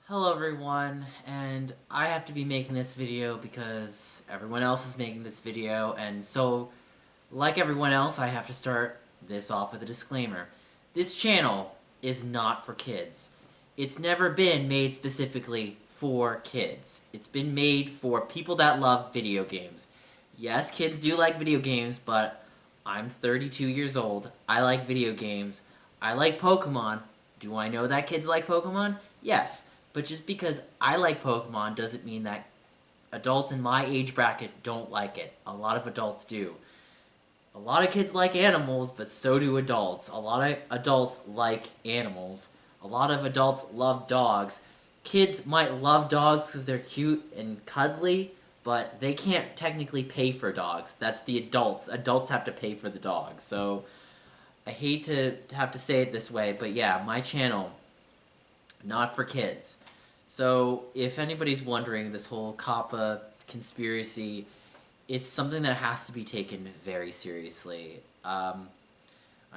Hello everyone, and I have to be making this video because everyone else is making this video, and so, like everyone else, I have to start this off with a disclaimer. This channel is not for kids. It's never been made specifically for kids. It's been made for people that love video games. Yes, kids do like video games, but I'm 32 years old. I like video games. I like Pokemon. Do I know that kids like Pokemon? Yes. But just because I like Pokemon doesn't mean that adults in my age bracket don't like it. A lot of adults do. A lot of kids like animals, but so do adults. A lot of adults like animals. A lot of adults love dogs. Kids might love dogs because they're cute and cuddly, but they can't technically pay for dogs. That's the adults. Adults have to pay for the dogs. So I hate to have to say it this way, but yeah, my channel, not for kids. So if anybody's wondering, this whole Coppa conspiracy, it's something that has to be taken very seriously. I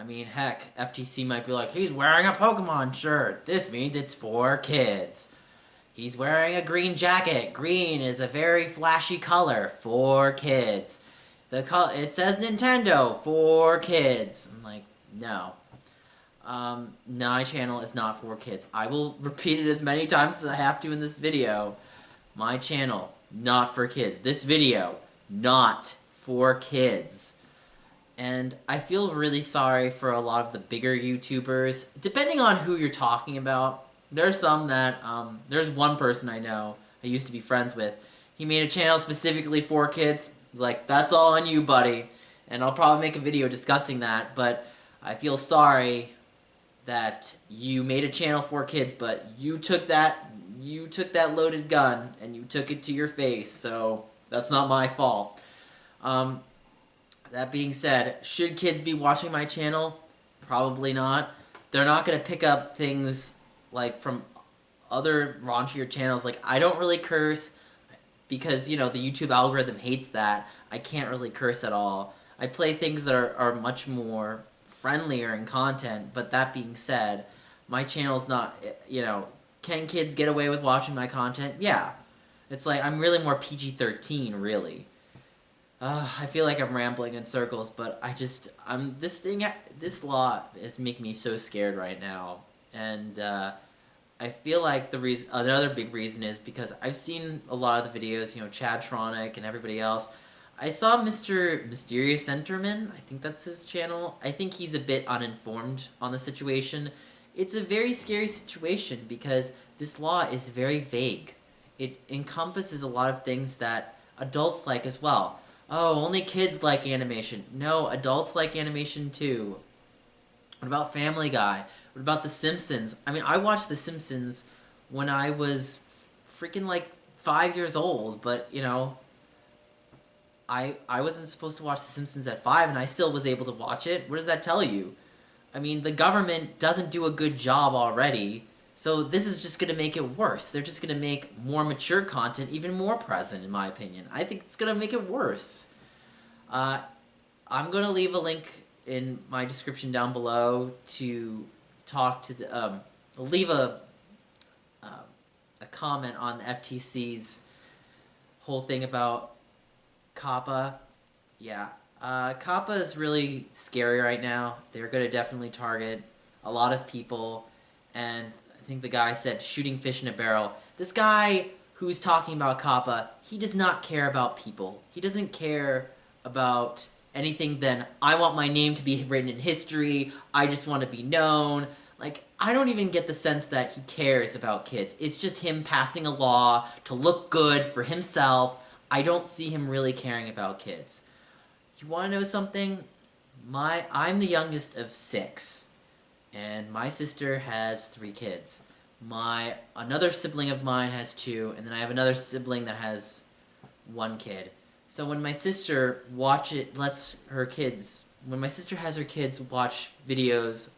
mean, heck, FTC might be like, he's wearing a Pokemon shirt. This means it's for kids. He's wearing a green jacket. Green is a very flashy color for kids. It says Nintendo for kids. I'm like, no. My channel is not for kids. I will repeat it as many times as I have to in this video. My channel, not for kids. This video, not for kids. And I feel really sorry for a lot of the bigger YouTubers, depending on who you're talking about. There's some that, there's one person I know I used to be friends with. He made a channel specifically for kids. I was like, that's all on you, buddy. And I'll probably make a video discussing that, but I feel sorry that you made a channel for kids, but you took that loaded gun and you took it to your face, so that's not my fault. That being said, should kids be watching my channel? Probably not. They're not going to pick up things like from other raunchier channels. Like, I don't really curse because, you know, the YouTube algorithm hates that. I can't really curse at all. I play things that are much more friendlier in content, but that being said, my channel's not, you know, can kids get away with watching my content? Yeah. It's like, I'm really more PG-13, really. I feel like I'm rambling in circles, but this law is making me so scared right now, and, I feel like another big reason is because I've seen a lot of the videos, you know, Chadtronic and everybody else. I saw Mr. Mysterious Enterman, I think that's his channel. I think he's a bit uninformed on the situation. It's a very scary situation because this law is very vague. It encompasses a lot of things that adults like as well. Oh, only kids like animation. No, adults like animation too. What about Family Guy? What about The Simpsons? I mean, I watched The Simpsons when I was freaking like 5 years old, but, you know, I wasn't supposed to watch The Simpsons at 5, and I still was able to watch it. What does that tell you? I mean, the government doesn't do a good job already, so this is just going to make it worse. They're just going to make more mature content even more present, in my opinion. I think it's going to make it worse. I'm going to leave a link in my description down below to talk to leave a comment on the FTC's whole thing about Coppa. Yeah. Coppa is really scary right now. They're going to definitely target a lot of people, and I think the guy said shooting fish in a barrel. This guy who's talking about Coppa, he does not care about people. He doesn't care about anything than, I want my name to be written in history, I just want to be known. Like, I don't even get the sense that he cares about kids. It's just him passing a law to look good for himself. I don't see him really caring about kids. You want to know something? I'm the youngest of 6, and my sister has 3 kids. Another sibling of mine has 2, and then I have another sibling that has 1 kid. So when my sister when my sister has her kids watch videos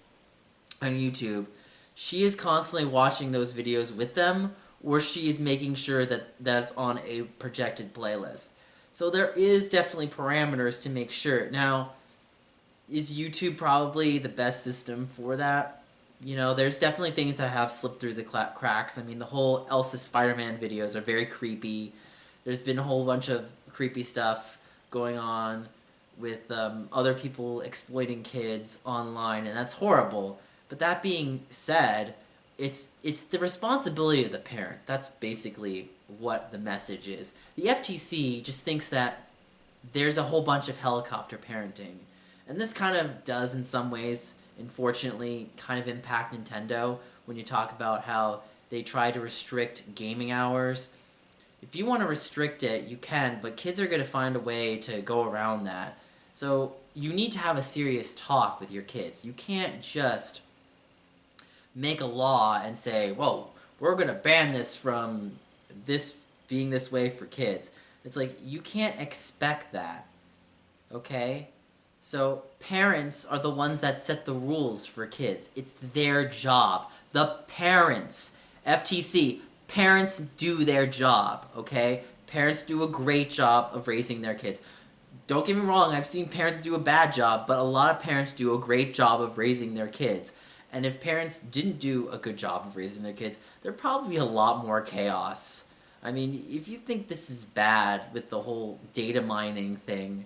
on YouTube, she is constantly watching those videos with them, or she is making sure that that's on a projected playlist. So there is definitely parameters to make sure. Now, is YouTube probably the best system for that? You know, there's definitely things that have slipped through the cracks. I mean, the whole Elsa Spider-Man videos are very creepy. There's been a whole bunch of creepy stuff going on with other people exploiting kids online, and that's horrible. But that being said, it's the responsibility of the parent. That's basically what the message is. The FTC just thinks that there's a whole bunch of helicopter parenting. And this kind of does, in some ways, unfortunately, kind of impact Nintendo when you talk about how they try to restrict gaming hours. If you want to restrict it, you can, but kids are going to find a way to go around that. So you need to have a serious talk with your kids. You can't just make a law and say, well, we're going to ban this from this being this way for kids. It's like, you can't expect that, okay? So parents are the ones that set the rules for kids. It's their job. The parents, FTC, parents do their job, okay? Parents do a great job of raising their kids. Don't get me wrong, I've seen parents do a bad job, but a lot of parents do a great job of raising their kids. And if parents didn't do a good job of raising their kids, there'd probably be a lot more chaos. I mean, if you think this is bad with the whole data mining thing,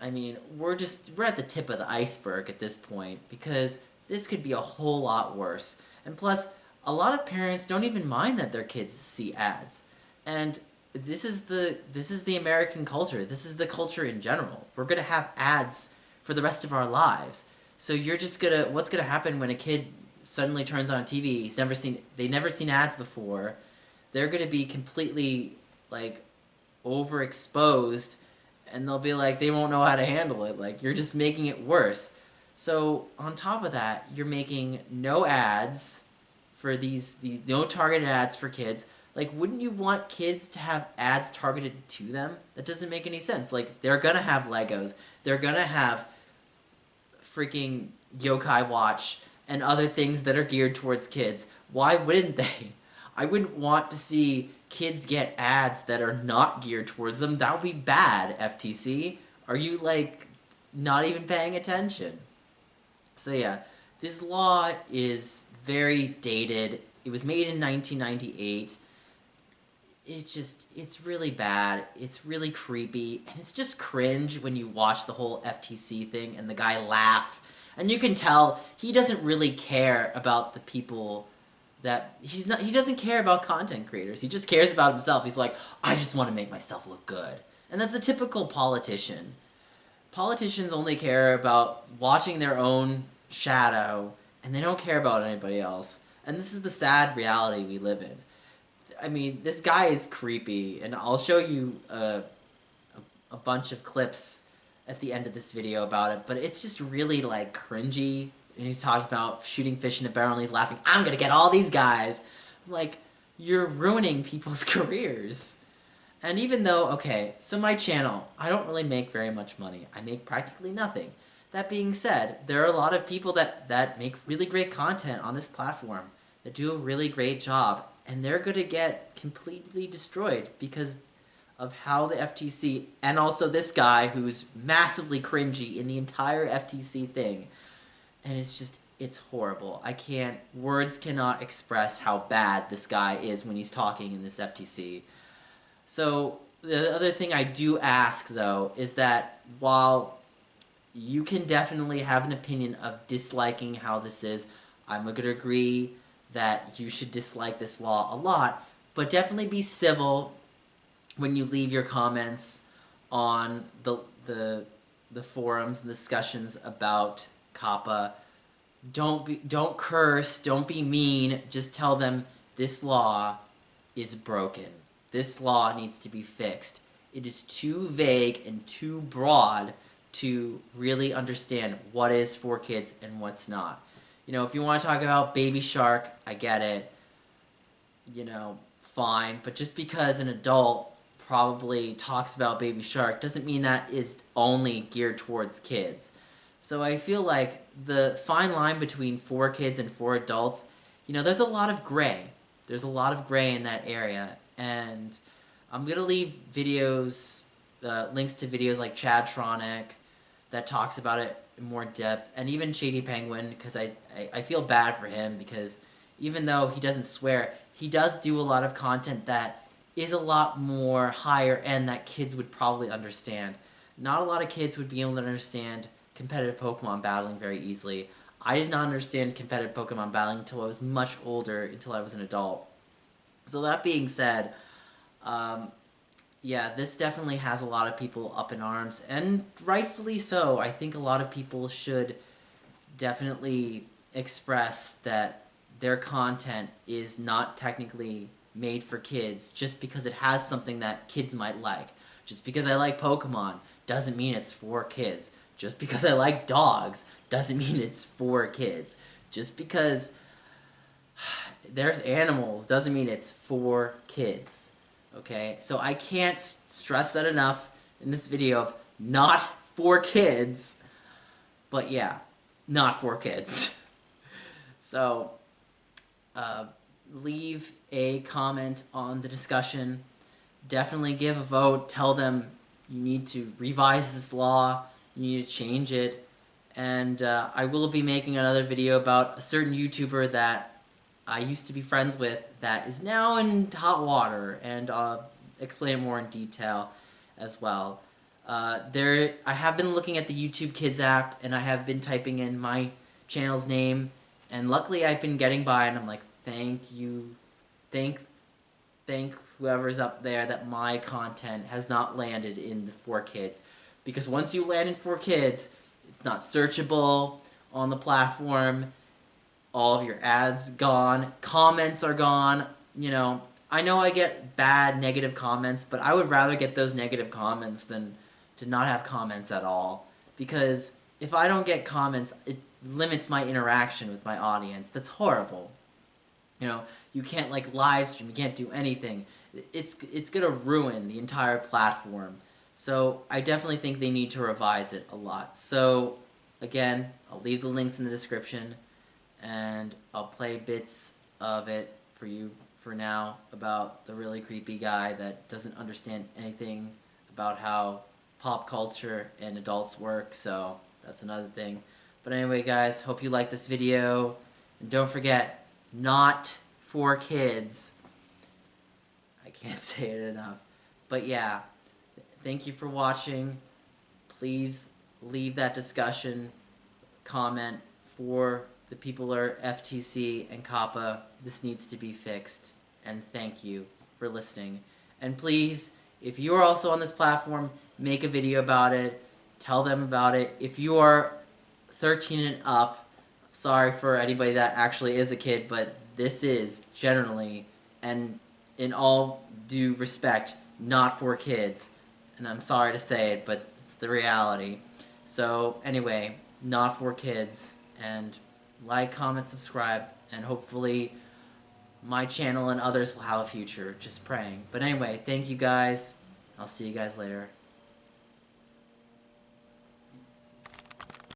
I mean, we're at the tip of the iceberg at this point, because this could be a whole lot worse. And plus, a lot of parents don't even mind that their kids see ads. And this is the American culture. This is the culture in general. We're going to have ads for the rest of our lives. So you're just what's going to happen when a kid suddenly turns on TV, they've never seen ads before. They're going to be completely, like, overexposed, and they'll be like, they won't know how to handle it. Like, you're just making it worse. So on top of that, you're making no ads for these no targeted ads for kids. Like, wouldn't you want kids to have ads targeted to them? That doesn't make any sense. Like, they're gonna have Legos. They're gonna have freaking Yokai Watch and other things that are geared towards kids. Why wouldn't they? I wouldn't want to see kids get ads that are not geared towards them. That would be bad, FTC. Are you, like, not even paying attention? So yeah, this law is very dated. It was made in 1998. It's really bad. It's really creepy. And it's just cringe when you watch the whole FTC thing and the guy laugh. And you can tell he doesn't really care about the people that he doesn't care about content creators. He just cares about himself. He's like, I just want to make myself look good. And that's the typical politician. Politicians only care about watching their own shadow, and they don't care about anybody else. And this is the sad reality we live in. I mean, this guy is creepy, and I'll show you a bunch of clips at the end of this video about it, but it's just really, like, cringy. And he's talking about shooting fish in a barrel, and he's laughing, I'm gonna get all these guys! I'm like, you're ruining people's careers. And even though, okay, so my channel, I don't really make very much money. I make practically nothing. That being said, there are a lot of people that make really great content on this platform, that do a really great job, and they're gonna get completely destroyed because of how the FTC, and also this guy who's massively cringy in the entire FTC thing. And it's horrible. Words cannot express how bad this guy is when he's talking in this FTC. So, the other thing I do ask, though, is that while you can definitely have an opinion of disliking how this is, I'm going to agree that you should dislike this law a lot, but definitely be civil when you leave your comments on the forums and discussions about Coppa. Don't curse, don't be mean, just tell them this law is broken. This law needs to be fixed. It is too vague and too broad to really understand what is for kids and what's not. You know, if you want to talk about Baby Shark, I get it. You know, fine. But just because an adult probably talks about Baby Shark doesn't mean that is only geared towards kids. So I feel like the fine line between for kids and for adults, you know, there's a lot of gray. There's a lot of gray in that area. And I'm going to leave videos, links to videos like Chadtronic that talks about it more depth, and even Shadypenguinn, because I feel bad for him, because even though he doesn't swear, he does do a lot of content that is a lot more higher end that kids would probably understand. Not a lot of kids would be able to understand competitive Pokemon battling very easily. I did not understand competitive Pokemon battling until I was much older, until I was an adult. So that being said, yeah, this definitely has a lot of people up in arms, and rightfully so. I think a lot of people should definitely express that their content is not technically made for kids just because it has something that kids might like. Just because I like Pokemon doesn't mean it's for kids. Just because I like dogs doesn't mean it's for kids. Just because there's animals doesn't mean it's for kids. Okay? So I can't stress that enough in this video of not for kids. But yeah, not for kids. So, leave a comment on the discussion. Definitely give a vote. Tell them you need to revise this law. You need to change it. And I will be making another video about a certain YouTuber that I used to be friends with that is now in hot water, and I'll explain it more in detail as well. I have been looking at the YouTube Kids app, and I have been typing in my channel's name, and luckily I've been getting by, and I'm like, thank you, thank whoever's up there that my content has not landed in the 4Kids, because once you land in 4Kids, it's not searchable on the platform. All of your ads gone, comments are gone. You know I get bad negative comments, but I would rather get those negative comments than to not have comments at all, because if I don't get comments, it limits my interaction with my audience. That's horrible. You can't live stream, you can't do anything. It's gonna ruin the entire platform. So I definitely think they need to revise it a lot. So again, I'll leave the links in the description, and I'll play bits of it for you for now about the really creepy guy that doesn't understand anything about how pop culture and adults work, so that's another thing. But anyway, guys, hope you like this video, and don't forget, not for kids. I can't say it enough. But yeah, thank you for watching. Please leave that discussion comment for the people who are FTC and Coppa. This needs to be fixed, and thank you for listening. And please, if you are also on this platform, make a video about it. Tell them about it. If you are 13 and up, sorry for anybody that actually is a kid, but this is generally, and in all due respect, not for kids. And I'm sorry to say it, but it's the reality. So anyway, not for kids. And like, comment, subscribe, and hopefully my channel and others will have a future. Just praying. But anyway, thank you guys. I'll see you guys later.